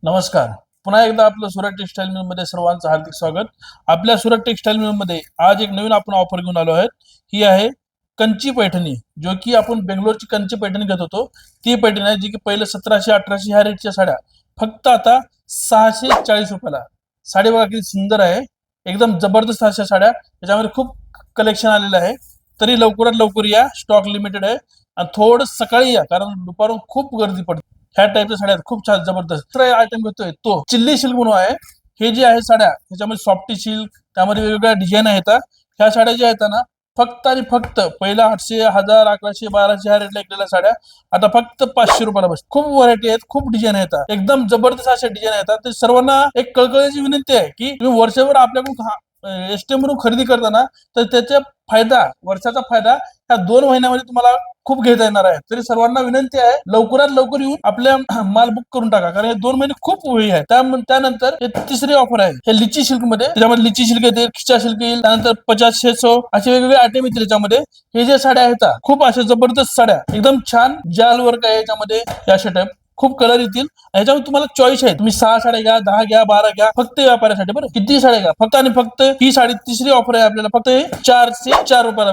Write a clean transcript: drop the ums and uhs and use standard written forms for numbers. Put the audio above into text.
नमस्कार. पुन्हा एकदा आपलं सुरत टेक्सटाईल मिल मध्ये सर्वांचं हार्दिक स्वागत. आपल्या सुरत टेक्सटाईल मिल मध्ये आज एक नवीन आपण ऑफर घेऊन आलो आहोत. ही आहे कंची पैठणी, जो की आपण बेंगलोरची कंची पैठणी घेत होतो. ती पैठणी आहे जी की पहिले 1700-1800 ह्या रेटच्या साड्या फक्त आता 640 रुपयाला. साडी बघा किती सुंदर आहे, एकदम जबरदस्त अशा साड्या. त्याच्यामध्ये खूप कलेक्शन आलेलं आहे. तरी लवकरात लवकर या, स्टॉक लिमिटेड आहे. आणि थोडं सकाळी या, कारण दुपारून खूप गर्दी पडते. ह्या टाईपच्या साड्या खूप छान जबरदस्त. दुसरा आयटम घेतोय तो चिल्ली सिल्क म्हणून आहे. हे जे आहे साड्या, त्याच्यामध्ये सॉफ्टी सिल्क, त्यामध्ये वेगवेगळ्या डिझाईन आहेत. ह्या साड्या ज्या आहेत ना, फक्त आणि फक्त पहिला 800, 1000, 1100, 1200 ह्या रेटला विकलेल्या साड्या आता फक्त 500 रुपयाला बस. खूप व्हरायटी आहेत, खूप डिझाईन आहेत, एकदम जबरदस्त अशा डिझाईन आहेत. ते सर्वांना एक कळकळीची विनंती आहे की तुम्ही वर्षभर आपल्याकडून एसटीएम म्हणून खरेदी करताना तर त्याचा फायदा, वर्षाचा फायदा ह्या 2 महिन्यामध्ये तुम्हाला खूप घेता येणार आहे. तरी सर्वांना विनंती आहे, लवकरात लवकर येऊन आपल्या माल बुक करून टाका, कारण हे 2 महिने खूप वेळी आहे. त्यानंतर हे तिसरी ऑफर आहे, हे लिची सिल्क मध्ये. त्याच्यामध्ये लिची सिल्क येते, खिचा सिल्क येईल, त्यानंतर 50-600 असे वेगवेगळे आयटम येतील त्याच्यामध्ये. हे जे साड्या आहेत खूप अशा जबरदस्त साड्या, एकदम छान जाल वर्क आहे याच्यामध्ये. या टाईप खूप कलर येतील. ह्याच्यामध्ये तुम्हाला चॉईस आहे, तुम्ही 6 साड्या घ्या, 10 घ्या, 12 घ्या, फक्त व्यापाऱ्यासाठी. बरं, किती साड्या घ्या, फक्त आणि फक्त ही साडी तिसरी ऑफर आहे आपल्याला, फक्त हे 404 रुपयाला.